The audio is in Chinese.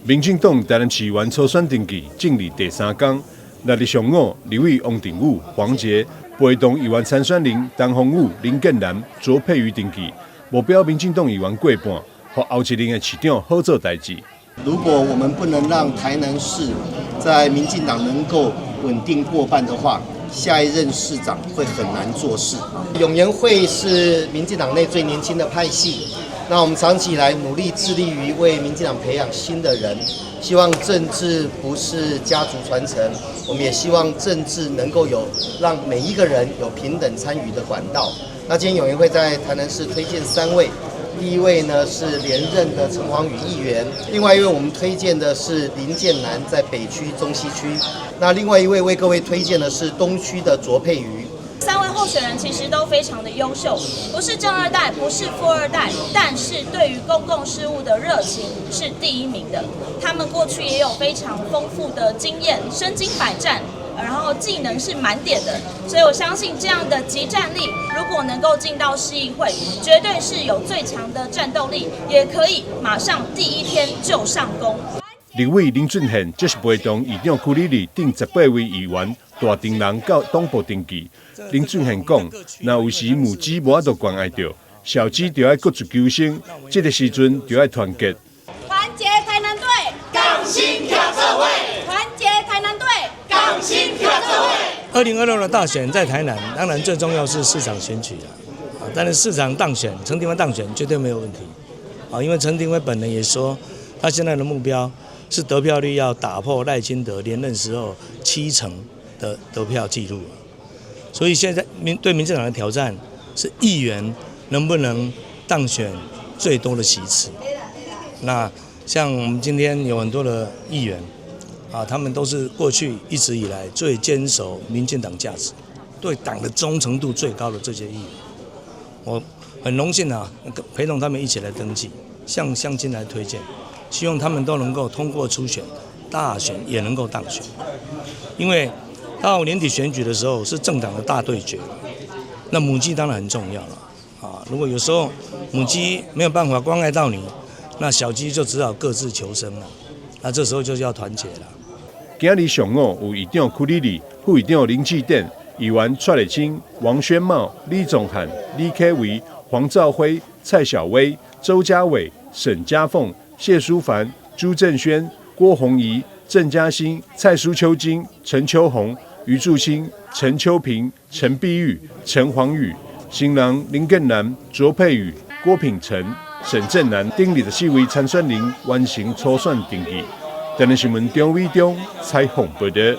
民進黨台南市議員初選登記正日第3天，6日上午，立委王定宇、黃捷陪同議員參選人陳鴻宇、林建南、卓佩瑜登記，目標民進黨議員過半，和後一任的市長好做代志。如果我們不能讓台南市在民進黨能夠穩定過半的話，下一任市長會很難做事。永延會是民進黨內最年輕的派系，那我們長期以來努力致力於為民進黨培養新的人，希望政治不是家族傳承，我們也希望政治能夠有讓每一個人有平等參與的管道。那今天永延會在台南市推薦3位。第一位呢是連任的陳黃宇議員，另外一位我們推薦的是林建南，在北區、中西區。那另外一位為各位推薦的是東區的卓佩瑜。3位候選人其實都非常的優秀，不是正二代，不是富二代，但是对於公共事務的熱情是第1名的。他們過去也有非常豐富的經驗，身經百戰。然後技能是滿點的，所以我相信這樣的即戰力，如果能夠進到市議會，絕對是有最強的戰鬥力，也可以馬上第1天就上攻。立委林俊憲則是陪同議長區里里等18位議員大程人到黨部登記。林俊憲講，若有時母雞無法度關愛到，小雞就要各自求生，這個時陣就要團結。團結台南隊，港星跳社會。團結台南隊。2026的大選在台南，當然最重要是市長選舉了，但是市長當選，陳亭妃當選絕對沒有問題，因為陳亭妃本人也說，他現在的目標是得票率要打破賴清德連任時候70%的得票記錄，所以現在對民進黨的挑戰是議員能不能當選最多的席次。那像我們今天有很多的議員。他們都是過去一直以來最堅守民進黨價值、對黨的忠誠度最高的這些議員，我很榮幸陪同他們一起來登記，向鄉親來推薦，希望他們都能夠通過初選、大選也能夠當選，因為到年底選舉的時候是政黨的大對決，那母雞當然很重要了如果有時候母雞沒有辦法關愛到你，那小雞就只好各自求生了，那這時候就是要團結了。今日上午有議長區里里、副議長林志典、議員蔡麗清、王宣茂、李宗翰、李克維、黃兆輝、蔡小薇、周家偉、沈家鳳、謝淑凡、朱正軒、郭宏儀、鄭嘉欣、蔡蘇秋金、陳秋紅、余柱清、陳秋平、陳碧玉、陳黃宇、新郎林建南、卓佩宇、郭品成、沈正南等24位參選人完成初選登記。台南新聞張偉忠採訪報道。